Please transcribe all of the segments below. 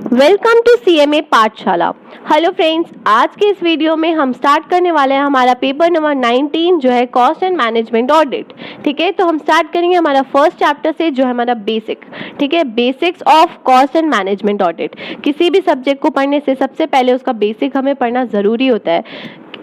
Welcome to CMA पाठशाला। Hello friends, आज के इस वीडियो में हम स्टार्ट करने वाले हैं हमारा पेपर नंबर 19 जो है कॉस्ट एंड मैनेजमेंट ऑडिट। ठीक है, तो हम स्टार्ट करेंगे हमारा फर्स्ट चैप्टर से जो है हमारा बेसिक। ठीक है, basics of cost and management audit. किसी भी सब्जेक्ट को पढ़ने से सबसे पहले उसका बेसिक हमें पढ़ना ज़रूरी होता है।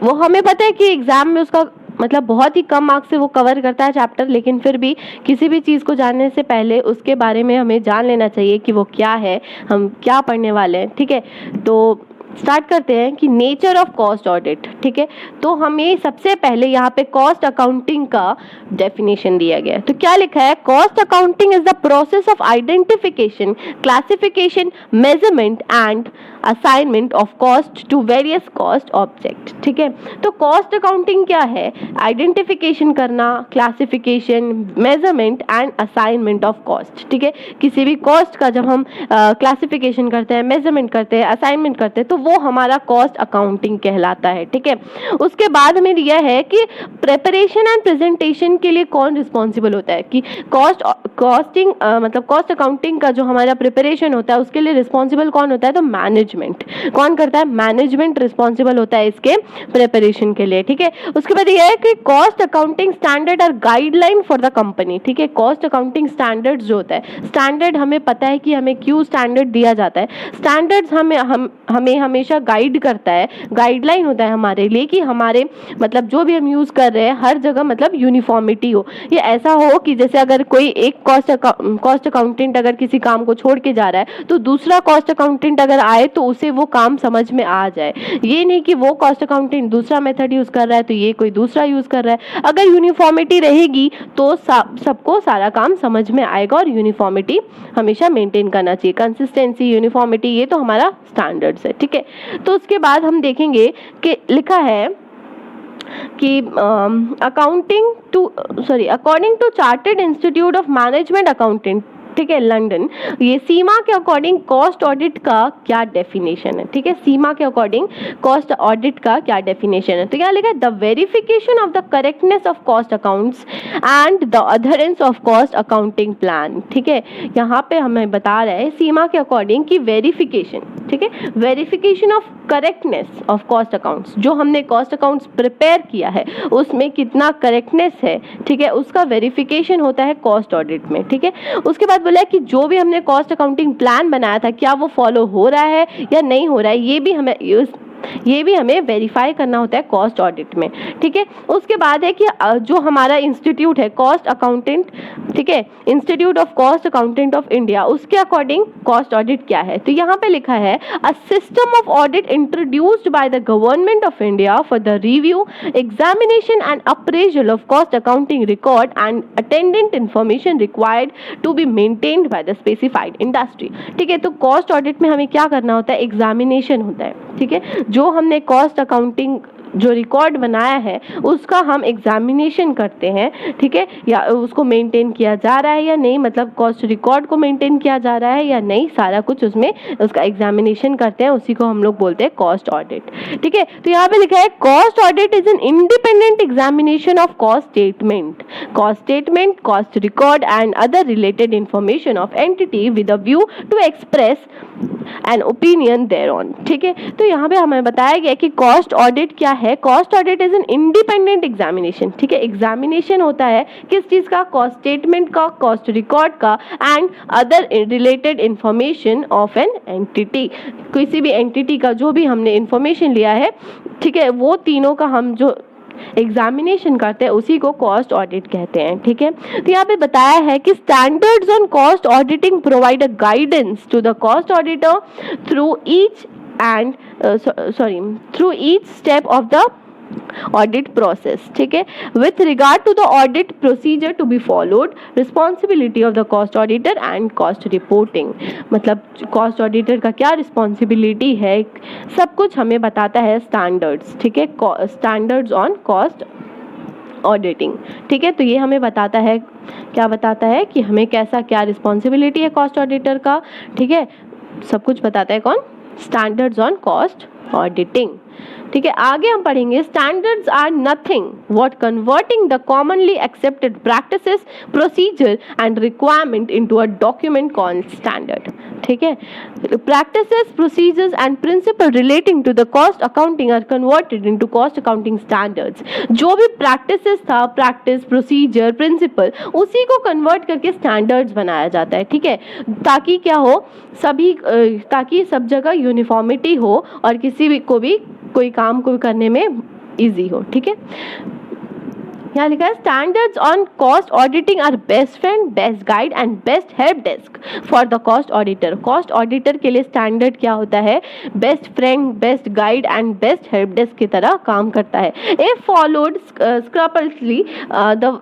वो हमें पता है कि एग्जाम में उसका मतलब बहुत ही कम मार्क्स से वो कवर करता है चैप्टर, लेकिन फिर भी किसी भी चीज़ को जानने से पहले उसके बारे में हमें जान लेना चाहिए कि वो क्या है, हम क्या पढ़ने वाले हैं। ठीक है, तो स्टार्ट करते हैं कि नेचर ऑफ कॉस्ट ऑडिट। ठीक है, तो हमें सबसे पहले यहाँ पे कॉस्ट अकाउंटिंग का डेफिनेशन दिया गया है। तो क्या लिखा है? Cost accounting is the process of identification, classification, measurement and assignment of cost to various cost object. ठीक है, तो कॉस्ट अकाउंटिंग क्या है? आइडेंटिफिकेशन करना, classification, measurement and assignment of cost. ठीक है, किसी भी कॉस्ट का जब हम क्लासिफिकेशन करते हैं, मेजरमेंट करते हैं, असाइनमेंट करते हैं, तो वो हमारा कॉस्ट अकाउंटिंग कहलाता है। ठीक है, उसके बाद हमें दिया है कि प्रिपरेशन एंड प्रेजेंटेशन के लिए कौन रिस्पॉन्सिबल होता है, कि कॉस्टिंग मतलब कॉस्ट अकाउंटिंग का जो हमारा प्रिपरेशन होता है उसके लिए रिस्पॉन्सिबल कौन होता है? तो मैनेजमेंट। कौन करता है? मैनेजमेंट रिस्पॉन्सिबल होता है इसके प्रिपरेशन के लिए। ठीक है, उसके बाद यह है कि कॉस्ट अकाउंटिंग स्टैंडर्ड और गाइडलाइन फॉर द कंपनी। ठीक है, कॉस्ट अकाउंटिंग स्टैंडर्ड जो होता है, स्टैंडर्ड हमें पता है कि हमें क्यों स्टैंडर्ड दिया जाता है। स्टैंडर्ड्स हमें हमेशा गाइड करता है, गाइडलाइन होता है हमारे लिए कि हमारे मतलब जो भी हम यूज कर रहे हैं हर जगह मतलब यूनिफॉर्मिटी हो। ये ऐसा हो कि जैसे अगर कोई एक कॉस्ट अकाउंटेंट अगर किसी काम को छोड़ के जा रहा है तो दूसरा कॉस्ट अकाउंटेंट अगर आए तो उसे वो काम समझ में आ जाए। ये नहीं कि वो कॉस्ट अकाउंटेंट दूसरा मेथड यूज कर रहा है तो ये कोई दूसरा यूज कर रहा है। अगर यूनिफॉर्मिटी रहेगी तो सबको सारा काम समझ में आएगा, और यूनिफॉर्मिटी हमेशा मेंटेन करना चाहिए। कंसिस्टेंसी, यूनिफॉर्मिटी, ये तो हमारा स्टैंडर्ड्स है। ठीक है, तो उसके बाद हम देखेंगे कि लिखा है कि according to chartered institute of management accountant, ठीक है, लंदन, ये सीमा के अकॉर्डिंग कॉस्ट ऑडिट का क्या डेफिनेशन है? ठीक है, सीमा के अकॉर्डिंग कॉस्ट ऑडिट का क्या डेफिनेशन है? तो क्या लिखा है? The verification of the correctness of cost accounts and the adherence of cost accounting plan. ठीक है, यहाँ पे हमें बता रहा है सीमा के अकॉर्डिंग की वेरिफिकेशन, ठीक है, verification of correctness of cost accounts, जो हमने कॉस्ट अकाउंट्स प्रिपेयर किया है उसमें कितना करेक्टनेस है, ठीक है, उसका वेरिफिकेशन होता है कॉस्ट ऑडिट में। ठीक है, उसके बाद बोला कि जो भी हमने कॉस्ट अकाउंटिंग प्लान बनाया था क्या वो फॉलो हो रहा है या नहीं हो रहा है, ये भी हमें वेरीफाई करना होता है कॉस्ट ऑडिट में। ठीक है, उसके बाद है कि जो हमारा इंस्टीट्यूट है कॉस्ट अकाउंटेंट, ठीक है, institute of cost accountant of India, उसके अकॉर्डिंग कॉस्ट ऑडिट क्या है? तो यहाँ पे लिखा है a system of audit introduced by the government of India for the review, examination and appraisal of cost accounting record and attendant information required to be maintained by the specified industry. ठीक है, तो cost audit में हमें क्या करना होता है? Examination होता है। ठीक है, जो हमने कॉस्ट अकाउंटिंग जो रिकॉर्ड बनाया है उसका हम एग्जामिनेशन करते हैं। ठीक है, या उसको मेंटेन किया जा रहा है या नहीं, मतलब कॉस्ट रिकॉर्ड को मेंटेन किया जा रहा है या नहीं, सारा कुछ उसमें उसका एग्जामिनेशन करते हैं, उसी को हम लोग बोलते हैं कॉस्ट ऑडिट। ठीक है, तो यहाँ पे लिखा है cost audit is an independent examination of cost statement, cost record and other related information of entity with a view to express an opinion thereon. ठीक है, तो यहाँ पे हमें बताया गया कि कॉस्ट ऑडिट क्या है? Cost audit is an independent examination. ठीक है, एग्जामिनेशन होता है किस चीज का? कॉस्ट स्टेटमेंट का, कॉस्ट रिकॉर्ड का and other related information of an entity, किसी भी एंटिटी का जो भी हमने इंफॉर्मेशन लिया है, ठीक है, वो तीनों का हम जो एग्जामिनेशन करते हैं उसी को कॉस्ट ऑडिट कहते हैं। ठीक है, तो यहाँ पे बताया है कि standards on cost auditing provide a guidance to the cost auditor through each step of the audit process. ठीक है, with regard to the audit procedure to be followed, responsibility of the cost auditor and cost reporting, मतलब cost auditor का क्या responsibility है, सब कुछ हमें बताता है स्टैंडर्ड्स। ठीक है, स्टैंडर्ड्स ऑन कॉस्ट ऑडिटिंग। ठीक है, तो ये हमें बताता है, क्या बताता है कि हमें कैसा क्या रिस्पॉन्सिबिलिटी है कॉस्ट ऑडिटर का। ठीक है, सब कुछ बताता है कौन? Standards on cost auditing. ठीक है, आगे हम पढ़ेंगे standards are nothing what converting the commonly accepted practices procedure and requirement into a document called standard. ठीक है, practices procedures and principle relating to the cost accounting are converted into cost accounting standards. जो भी practices था, practice, procedure, principal, उसी को convert करके standards बनाया जाता है। ठीक है, ताकि क्या हो, ताकि सब जगह यूनिफॉर्मिटी हो और किसी भी को भी कोई काम को करने में इजी हो। ठीक है, यहाँ लिखा है standards on cost auditing are best friend, best guide and best help desk for the cost auditor. Cost auditor के लिए स्टैंडर्ड क्या होता है? Best friend, best guide and best help desk की तरह काम करता है। If followed scrupulously the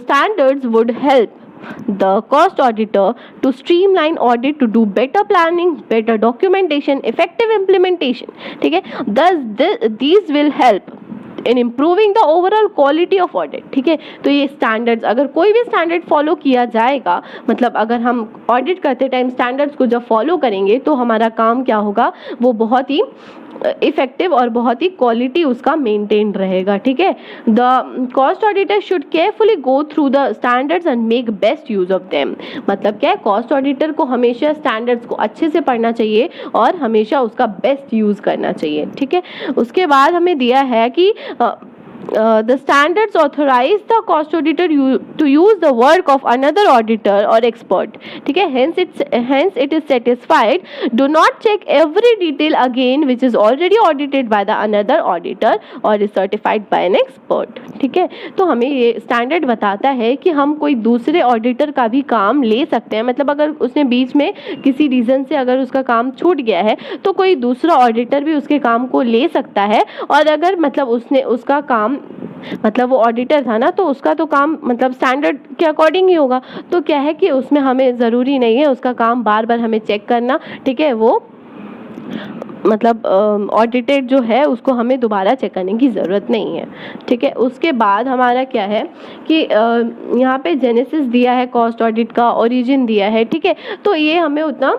standards would help the cost auditor to streamline audit, to do better planning, better documentation, effective implementation. ठीक है, thus these will help in improving the overall quality of audit. ठीक है, तो ये standards, अगर कोई भी standard follow किया जाएगा, मतलब अगर हम ऑडिट करते टाइम स्टैंडर्ड्स को जब फॉलो करेंगे तो हमारा काम क्या होगा, वो बहुत ही इफेक्टिव और बहुत ही क्वालिटी उसका मेंटेन रहेगा। ठीक है, the cost auditor should carefully go through the standards and make best use of them. मतलब क्या है, कॉस्ट ऑडिटर को हमेशा स्टैंडर्ड्स को अच्छे से पढ़ना चाहिए और हमेशा उसका बेस्ट यूज करना चाहिए। ठीक है, उसके बाद हमें दिया है कि the standards authorize the cost auditor to use the work of another auditor or expert. ठीक है, hence it is satisfied. Do not check every detail again which is already audited by the another auditor or is certified by an expert. ठीक है, तो हमें ये standard बताता है कि हम कोई दूसरे ऑडिटर का भी काम ले सकते हैं। मतलब अगर उसने बीच में किसी रीज़न से अगर उसका काम छूट गया है तो कोई दूसरा ऑडिटर भी उसके काम को ले सकता है। और अगर मतलब उसने उसका काम, मतलब वो ऑडिटर था ना, तो उसका तो काम मतलब स्टैंडर्ड के अकॉर्डिंग ही होगा। तो क्या है कि उसमें हमें ज़रूरी नहीं है उसका काम बार बार हमें चेक करना। ठीक है, वो मतलब ऑडिटेड जो है उसको हमें दोबारा चेक करने की ज़रूरत नहीं है। ठीक है, उसके बाद हमारा क्या है कि यहाँ पे जेनेसिस दिया है कॉस्ट ऑडिट का, ओरिजिन दिया है। ठीक है, तो ये हमें उतना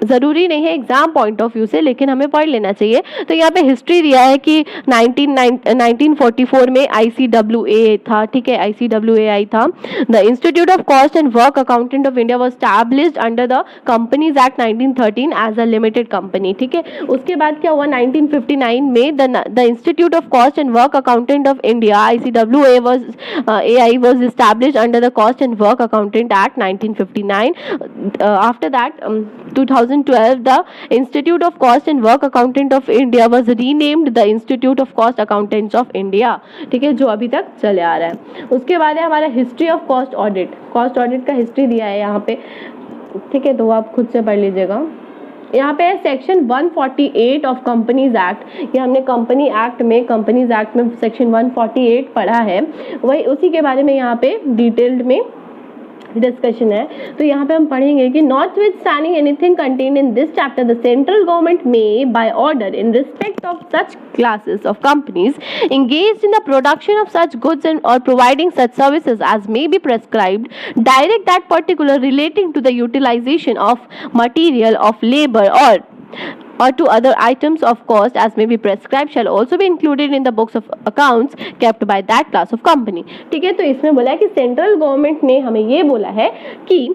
ज़रूरी नहीं है एग्जाम पॉइंट ऑफ व्यू से, लेकिन हमें पढ़ लेना चाहिए। तो यहाँ पे हिस्ट्री दिया है कि 1944 में ICWA था। ठीक है, ICWA था, the institute of cost and work accountant of India was established under the companies act 1913 as a limited company. ठीक है, उसके बाद क्या हुआ, 1959 में the institute of cost and work accountant of India ICWA was established under the Cost and Work Accountant Act 1959. After that 2012 the Institute of Cost and Work Accountant of India was renamed the Institute of Cost Accountants of India. ठीक है, जो अभी तक चले आ रहा है। उसके बाद है हमारा history of cost audit. Cost audit का हिस्ट्री दिया है यहाँ पे। ठीक है, तो आप खुद से पढ़ लीजिएगा। यहाँ पे सेक्शन 148 ऑफ कंपनीज एक्ट, ये हमने कंपनीज एक्ट में सेक्शन 148 पढ़ा है, वही उसी के बारे में यहाँ पे डिटेल्ड में डिस्कशन है। तो यहाँ पे हम पढ़ेंगे कि notwithstanding anything contained in this chapter, the central government may, by order, in respect of such classes of companies engaged in the production of such goods and or providing such services as may be prescribed, direct that particular relating to the utilization of material, of labor, or to other items of cost as may be prescribed shall also be included in the books of accounts kept by that class of company. ठीक है, तो इसमें बोला है कि central government ने हमें ये बोला है कि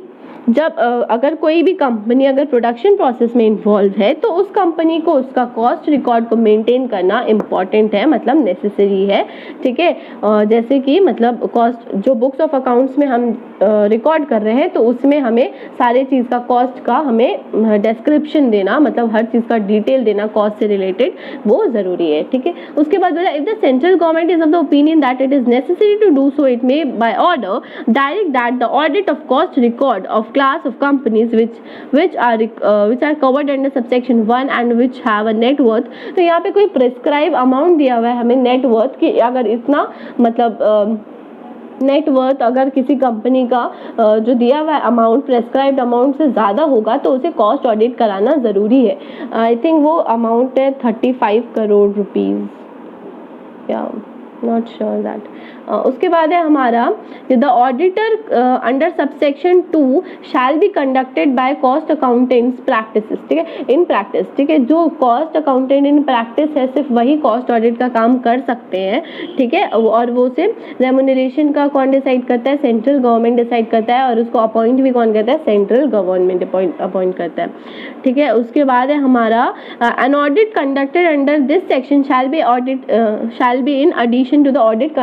जब अगर कोई भी कंपनी अगर प्रोडक्शन प्रोसेस में इन्वॉल्व है तो उस कंपनी को उसका कॉस्ट रिकॉर्ड को मेंटेन करना इम्पॉर्टेंट है, मतलब नेसेसरी है। ठीक है, जैसे कि मतलब कॉस्ट जो बुक्स ऑफ अकाउंट्स में हम रिकॉर्ड कर रहे हैं तो उसमें हमें सारे चीज़ का कॉस्ट का हमें डिस्क्रिप्शन देना, मतलब हर चीज़ का डिटेल देना कॉस्ट से रिलेटेड, वो ज़रूरी है। ठीक है, उसके बाद बोला if the central government is of the opinion that it is necessary to do so it may by order direct that the audit of cost record of class of companies which are covered under subsection 1 and which have a net worth। तो यहाँ पे कोई prescribe amount दिया हुआ है हमें net worth कि अगर इतना मतलब नेट वर्थ अगर किसी कंपनी का जो दिया हुआ अमाउंट प्रेस्क्राइब्ड अमाउंट से ज़्यादा होगा तो उसे कॉस्ट ऑडिट कराना ज़रूरी है। आई थिंक वो अमाउंट है 35 करोड़ रुपीज़ या नॉट श्योर दैट। उसके बाद है हमारा the auditor under subsection 2 shall be conducted by cost accountants practices, ठीक है, इन प्रैक्टिस, ठीक है, जो कॉस्ट अकाउंटेंट इन प्रैक्टिस है सिर्फ वही कॉस्ट ऑडिट का काम कर सकते हैं, ठीक है, और वो सिर्फ रेम्यूनरेशन का कौन डिसाइड करता है, सेंट्रल गवर्नमेंट डिसाइड करता है, और उसको अपॉइंट भी कौन करता है, सेंट्रल गवर्नमेंट अपॉइंट करता है, ठीक है। उसके बाद है हमारा an audit conducted under this section shall be in addition to the audit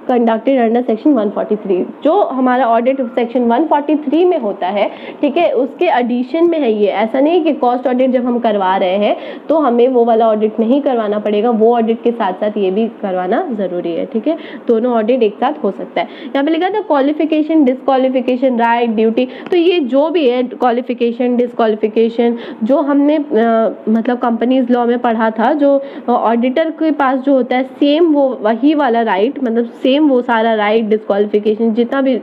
conducted under section 143, जो हमारा ऑडिट सेक्शन 143 में होता है, ठीक है, उसके एडिशन में है ये। ऐसा नहीं कि कॉस्ट ऑडिट जब हम करवा रहे हैं तो हमें वो वाला ऑडिट नहीं करवाना पड़ेगा, वो ऑडिट के साथ साथ ये भी करवाना ज़रूरी है, ठीक है, दोनों ऑडिट एक साथ हो सकता है। यहाँ पे लिखा था क्वालिफिकेशन, डिसक्वालिफिकेशन, राइट, ड्यूटी, तो ये जो भी है क्वालिफिकेशन, डिसक्वालिफिकेशन, जो हमने मतलब कंपनीज लॉ में पढ़ा था, जो ऑडिटर के पास जो होता है सेम वो वही वाला राइट, मतलब सेम वो सारा राइट, डिस्क्वालिफिकेशन जितना भी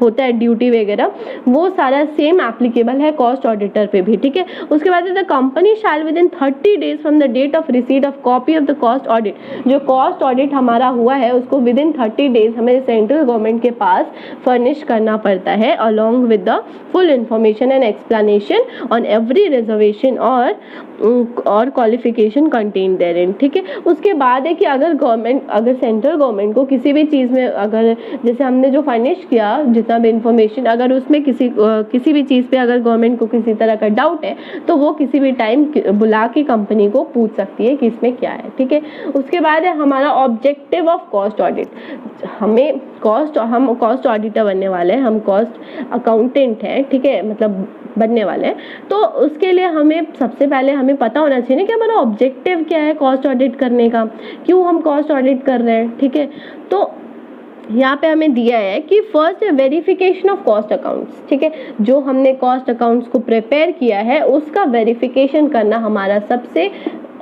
होता है, ड्यूटी वगैरह, वो सारा सेम एप्लीकेबल है कॉस्ट ऑडिटर पे भी, ठीक है। उसके बाद the company shall within 30 days from the date of receipt of copy of the cost audit, जो कॉस्ट ऑडिट हमारा हुआ है उसको विद इन 30 डेज हमें सेंट्रल गवर्नमेंट के पास फर्निश करना पड़ता है, along with the full information and explanation on every reservation और क्वालिफिकेशन कंटेन देयरिन, ठीक है। उसके बाद है कि अगर सेंट्रल गवर्नमेंट को किसी भी चीज़ में, अगर जैसे हमने जो फर्निश किया जितना भी इंफॉर्मेशन, अगर उसमें किसी भी चीज़ पे अगर गवर्नमेंट को किसी तरह का डाउट है तो वो किसी भी टाइम बुला के कंपनी को पूछ सकती है कि इसमें क्या है, ठीक है। उसके बाद है हमारा ऑब्जेक्टिव ऑफ कॉस्ट ऑडिट, हम कॉस्ट ऑडिटर बनने वाले हैं, हम कॉस्ट अकाउंटेंट हैं, ठीक है, मतलब बनने वाले हैं, तो उसके लिए हमें सबसे पहले हमें पता होना चाहिए ना कि हमारा ऑब्जेक्टिव क्या है कॉस्ट ऑडिट करने का, क्यों हम कॉस्ट ऑडिट कर रहे हैं, ठीक है। तो यहाँ पे हमें दिया है कि फर्स्ट है वेरिफिकेशन ऑफ कॉस्ट अकाउंट्स, ठीक है, जो हमने कॉस्ट अकाउंट्स को प्रिपेयर किया है उसका वेरिफिकेशन करना हमारा सबसे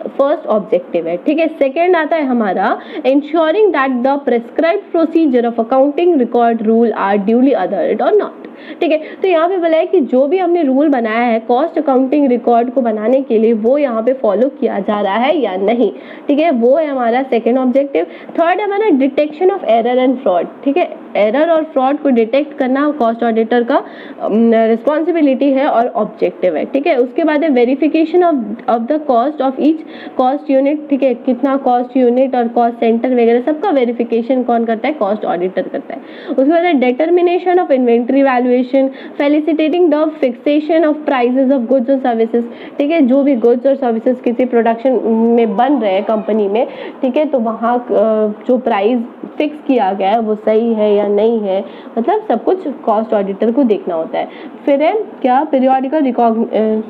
फर्स्ट ऑब्जेक्टिव है, ठीक है। सेकेंड आता है हमारा ensuring that the prescribed procedure of accounting record rule are duly adhered और नॉट, ठीक है। तो यहाँ पे बोला है कि जो भी हमने रूल बनाया है कॉस्ट अकाउंटिंग रिकॉर्ड को बनाने के लिए वो यहाँ पे फॉलो किया जा रहा है या नहीं, ठीक है, वो है हमारा सेकेंड ऑब्जेक्टिव। थर्ड है हमारा detection of error and fraud, ठीक है, एरर और फ्रॉड को डिटेक्ट करना कॉस्ट ऑडिटर का रिस्पॉन्सिबिलिटी है और ऑब्जेक्टिव है, ठीक है। उसके बाद है verification of the cost of each cost unit, ठीक है, कितना कॉस्ट यूनिट और कॉस्ट सेंटर वगैरह सबका वेरिफिकेशन कौन करता है, कॉस्ट ऑडिटर करता है। उसके बाद है determination of inventory valuation, facilitating the fixation of prices of goods और सर्विसेज, ठीक है, जो भी गुड्स और सर्विसेज किसी प्रोडक्शन में बन रहे हैं कंपनी में, ठीक है, तो वहाँ जो प्राइस फिक्स किया गया है वो सही है या नहीं है, मतलब सब कुछ कॉस्ट ऑडिटर को देखना होता है। फिर है क्या periodical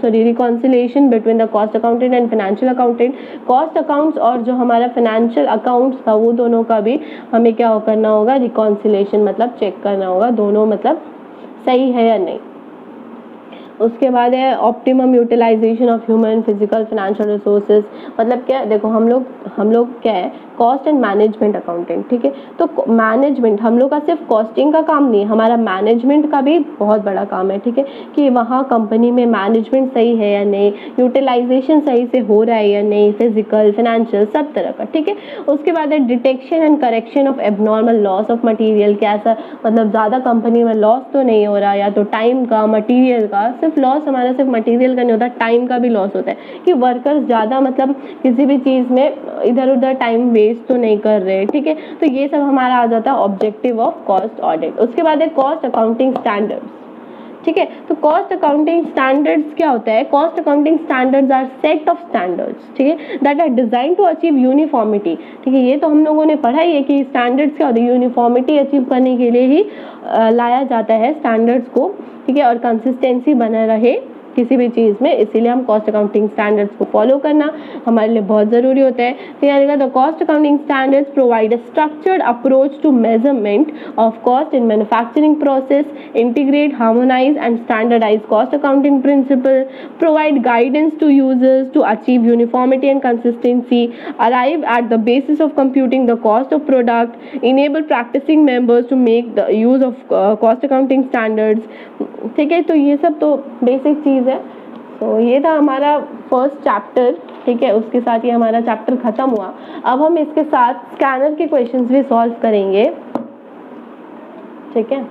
reconciliation between the cost accountant and financial accountant, cost accounts और जो हमारा फाइनेंशियल अकाउंट्स था वो दोनों का भी हमें क्या करना होगा, रिकॉन्सिलिएशन, मतलब चेक करना होगा दोनों मतलब सही है या नहीं। उसके बाद है optimum utilisation of human physical financial resources, मतलब क्या, देखो हम लोग क्या है कॉस्ट एंड मैनेजमेंट अकाउंटेंट, ठीक है, तो मैनेजमेंट हम लोग का सिर्फ कॉस्टिंग का काम नहीं, हमारा मैनेजमेंट का भी बहुत बड़ा काम है, ठीक है, कि वहाँ कंपनी में मैनेजमेंट सही है या नहीं, यूटिलाइजेशन सही से हो रहा है या नहीं, फिजिकल फाइनेंशियल सब तरह का, ठीक है। उसके बाद है detection and correction of abnormal loss of material, कैसा मतलब ज़्यादा कंपनी में लॉस तो नहीं हो रहा, या तो टाइम का, मटीरियल का, सिर्फ लॉस हमारा सिर्फ मटेरियल का नहीं होता, टाइम का भी लॉस होता है कि वर्कर्स ज़्यादा मतलब किसी भी चीज़ में इधर उधर टाइम वेस्ट तो नहीं कर रहे, ठीक है, तो ये सब हमारा आ जाता है ऑब्जेक्टिव ऑफ कॉस्ट ऑडिट। उसके बाद है कॉस्ट अकाउंटिंग स्टैंडर्ड्स, ठीक है, तो कॉस्ट अकाउंटिंग स्टैंडर्ड्स क्या होता है, cost accounting standards are set of standards, ठीक है, that are design to achieve uniformity, ठीक है, ये तो हम लोगों ने पढ़ा ही है कि स्टैंडर्ड्स क्या होते हैं, यूनिफॉर्मिटी अचीव करने के लिए ही लाया जाता है स्टैंडर्ड्स को, ठीक है, और कंसिस्टेंसी बना रहे किसी भी चीज़ में, इसीलिए हम कॉस्ट अकाउंटिंग स्टैंडर्ड्स को फॉलो करना हमारे लिए बहुत ज़रूरी होता है। तो यानी कि the cost accounting standards provide a structured approach to measurement of cost in manufacturing process, integrate, harmonise and standardise cost accounting principle, provide guidance to users to achieve uniformity and consistency, arrive at the basis of computing the cost of product, enable practising members to make the use of cost accounting standards, ठीक है। तो ये सब तो basic चीज़ है। तो ये था हमारा फर्स्ट चैप्टर ठीक है, उसके साथ ही हमारा चैप्टर खत्म हुआ। अब हम इसके साथ स्कैनर के क्वेश्चंस भी सॉल्व करेंगे। ठीक है,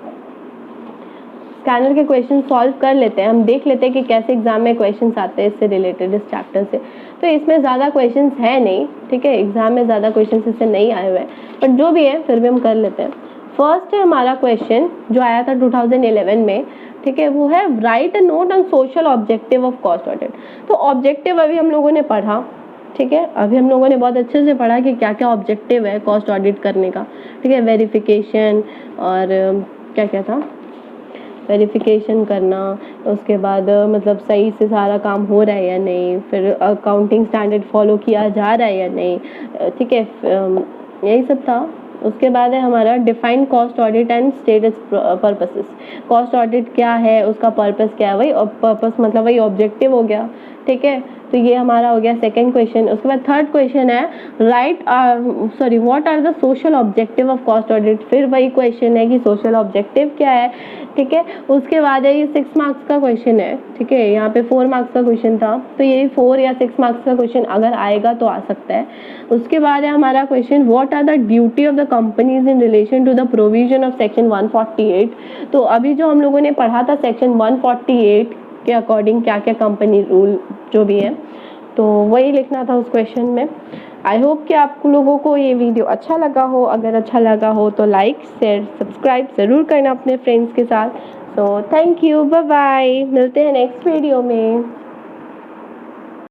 स्कैनर के क्वेश्चन सॉल्व कर लेते हैं, हम देख लेते हैं कि कैसे एग्जाम में क्वेश्चंस आते हैं इससे रिलेटेड, इस चैप्टर से। तो इसमें ज़्यादा क्वेश्चंस है नहीं, ठीक है, एग्जाम में ज़्यादा क्वेश्चंस इससे नहीं आए हुए हैं, बट जो भी है फिर भी हम कर लेते हैं। फर्स्ट है हमारा क्वेश्चन जो आया था 2011 में, ठीक है, वो है right a note on social objective of cost audit. तो ऑब्जेक्टिव अभी हम लोगों ने पढ़ा, ठीक है, अभी हम लोगों ने बहुत अच्छे से पढ़ा कि क्या क्या ऑब्जेक्टिव है कॉस्ट ऑडिट करने का। ठीक है, वेरिफिकेशन और क्या क्या था, वेरिफिकेशन करना, उसके बाद मतलब सही से सारा काम हो रहा है या नहीं, फिर अकाउंटिंग स्टैंडर्ड फॉलो किया जा रहा है या नहीं, ठीक है, यही सब था। उसके बाद है हमारा define cost audit and status purposes. Cost audit क्या है, उसका पर्पस क्या है, वही पर्पस मतलब वही ऑब्जेक्टिव हो गया। ठीक है, तो ये हमारा हो गया सेकंड क्वेश्चन। उसके बाद थर्ड क्वेश्चन है what are the social objective of cost audit. फिर वही क्वेश्चन है कि सोशल ऑब्जेक्टिव क्या है। ठीक है, उसके बाद है ये 6 मार्क्स का क्वेश्चन है। ठीक है, यहाँ पे 4 मार्क्स का क्वेश्चन था, तो ये 4 या 6 मार्क्स का क्वेश्चन अगर आएगा तो आ सकता है। उसके बाद है हमारा question what are the duty of the companies in relation to the provision of section 148। तो अभी जो हम लोगों ने पढ़ा था सेक्शन 148 के अकॉर्डिंग क्या क्या कंपनी रूल जो भी है, तो वही लिखना था उस क्वेश्चन में। आई होप कि आप लोगों को ये वीडियो अच्छा लगा हो। अगर अच्छा लगा हो तो लाइक शेयर सब्सक्राइब ज़रूर करना अपने फ्रेंड्स के साथ। So thank you, bye bye, मिलते हैं नेक्स्ट वीडियो में।